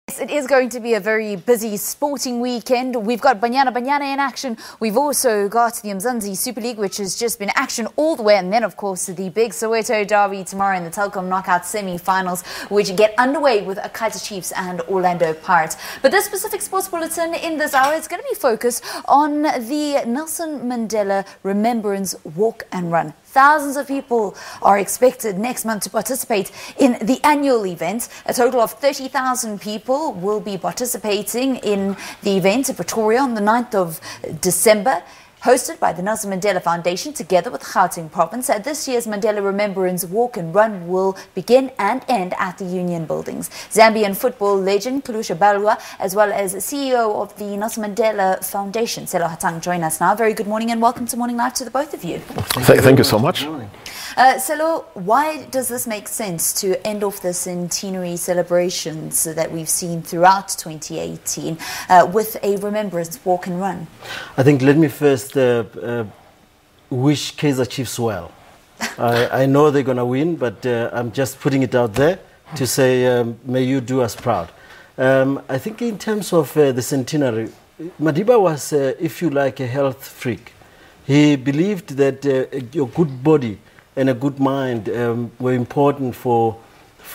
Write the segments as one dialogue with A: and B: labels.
A: Yes, it is going to be a very busy sporting weekend. We've got Banyana in action. We've also got the Mzansi Super League, which has just been action all the way. And then, of course, the big Soweto derby tomorrow in the Telkom knockout semi-finals, which get underway with Kaizer Chiefs and Orlando Pirates. But this specific sports bulletin in this hour is going to be focused on the Nelson Mandela Remembrance Walk and Run. Thousands of people are expected next month to participate in the annual event. A total of 30,000 people will be participating in the event in Pretoria on the 9th of December. Hosted by the Nelson Mandela Foundation together with Gauteng Province. This year's Mandela Remembrance Walk and Run will begin and end at the Union Buildings. Zambian football legend Kalusha Bwalya, as well as CEO of the Nelson Mandela Foundation, Sello Hatang, join us now. Very good morning and welcome to Morning Live to the both of you.
B: Thank you so much.
A: Sello, why does this make sense to end off the centenary celebrations that we've seen throughout 2018 with a Remembrance Walk and Run?
C: I think let me first wish Kaizer Chiefs well. I know they're going to win, but I'm just putting it out there to say may you do us proud. I think in terms of the centenary, Madiba was, if you like, a health freak. He believed that your good body and a good mind were important for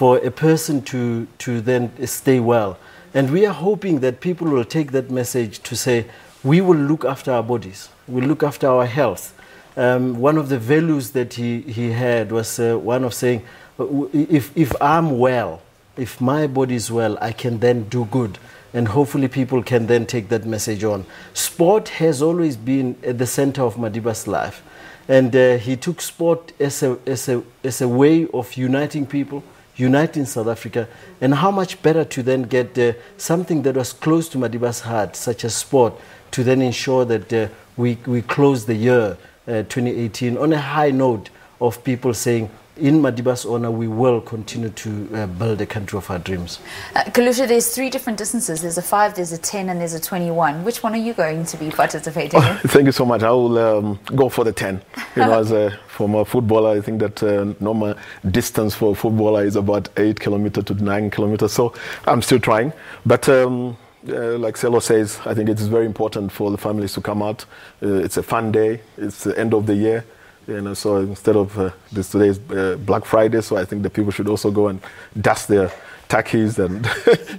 C: a person to then stay well. And we are hoping that people will take that message to say, we will look after our bodies, we'll look after our health. One of the values that he had was one of saying, if I'm well, if my body is well, I can then do good. And hopefully people can then take that message on. Sport has always been at the center of Madiba's life. And he took sport as a way of uniting people, uniting South Africa, and how much better to then get something that was close to Madiba's heart, such as sport, to then ensure that we close the year 2018 on a high note of people saying, in Madiba's honor, we will continue to build a country of our dreams.
A: Kalusha, there's three different distances. There's a 5, there's a 10, and there's a 21. Which one are you going to be participating in?
B: Thank you so much. I will go for the 10. You know, as a former footballer, I think that normal distance for a footballer is about 8 kilometers to 9 kilometers. So I'm still trying. But like Sello says, I think it is very important for the families to come out. It's a fun day. It's the end of the year. You know, so instead of today is Black Friday, so I think the people should also go and dust their tackies and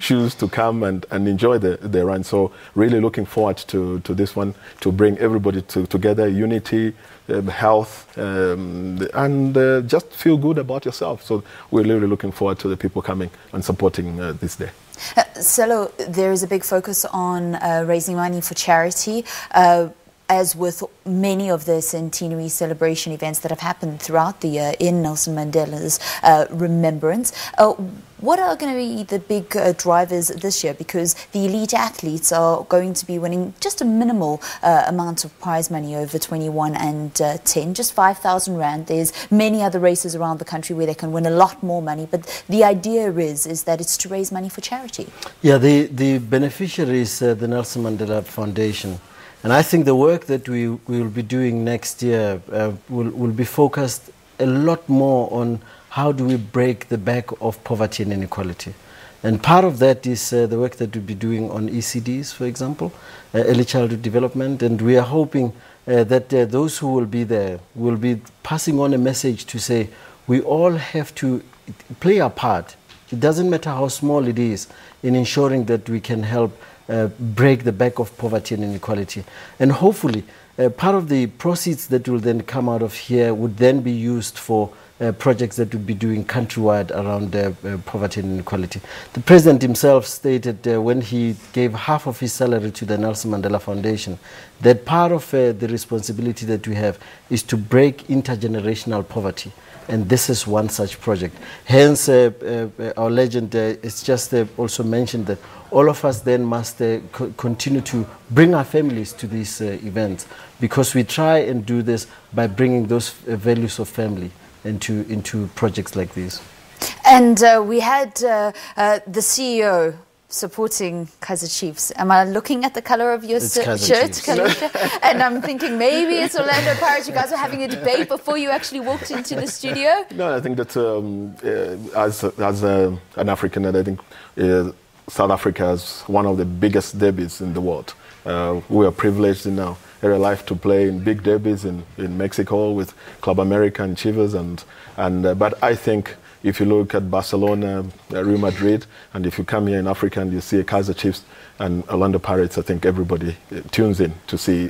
B: shoes to come and enjoy the run. So really looking forward to this one, to bring everybody together, unity, health, and just feel good about yourself. So we're really looking forward to the people coming and supporting this day.
A: Sello, there is a big focus on raising money for charity. As with many of the centenary celebration events that have happened throughout the year in Nelson Mandela's remembrance, what are going to be the big drivers this year? Because the elite athletes are going to be winning just a minimal amount of prize money over 21 and 10, just 5,000 Rand. There's many other races around the country where they can win a lot more money, but the idea is that it's to raise money for charity.
C: Yeah, the beneficiary is the Nelson Mandela Foundation. And I think the work that we will be doing next year will be focused a lot more on how do we break the back of poverty and inequality. And part of that is the work that we'll be doing on ECDs, for example, early childhood development. And we are hoping that those who will be there will be passing on a message to say, we all have to play our part. It doesn't matter how small it is in ensuring that we can help break the back of poverty and inequality. And hopefully, part of the proceeds that will then come out of here would then be used for projects that would be doing countrywide around poverty and inequality. The president himself stated when he gave half of his salary to the Nelson Mandela Foundation that part of the responsibility that we have is to break intergenerational poverty. And this is one such project. Hence, our legend is just also mentioned that all of us then must continue to bring our families to these events, because we try and do this by bringing those values of family into projects like these.
A: And we had the CEO supporting Kaizer Chiefs. Am I looking at the color of your shirt, Kalusha? And I'm thinking maybe it's Orlando Pirates. You guys were having a debate before you actually walked into the studio?
B: No, I think that as an African, I think South Africa has one of the biggest derbies in the world. We are privileged in our area of life to play in big derbies in Mexico with Club America and Chivas, but I think if you look at Barcelona, Real Madrid, and if you come here in Africa and you see Kaizer Chiefs and Orlando Pirates, I think everybody tunes in to see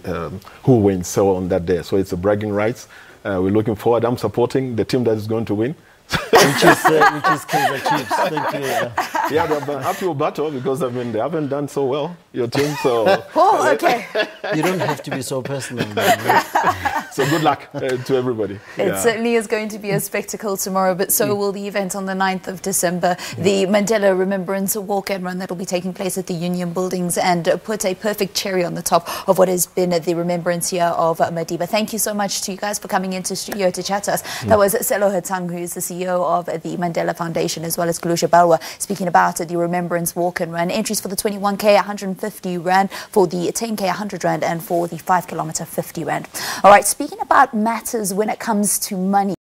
B: who wins so on that day. So it's a bragging rights. We're looking forward. I'm supporting the team that is going to win.
C: which is Kaizer Chiefs. Thank you.
B: Yeah, they're an uphill battle because, I mean, they haven't done so well, your team. So
A: oh, okay.
C: You don't have to be so personal, man, right?
B: So good luck to everybody.
A: It certainly is going to be a spectacle tomorrow, but so will the event on the 9th of December, the Mandela Remembrance Walk and Run that will be taking place at the Union Buildings and put a perfect cherry on the top of what has been the remembrance year of Madiba. Thank you so much to you guys for coming into studio to chat to us. That was Sello Hatang, who is the CEO of the Mandela Foundation, as well as Kalusha Bwalya, speaking about the Remembrance Walk and Run. Entries for the 21K, 150 Rand, for the 10K, 100 Rand, and for the 5 kilometer, 50 Rand. All right, speaking about matters when it comes to money.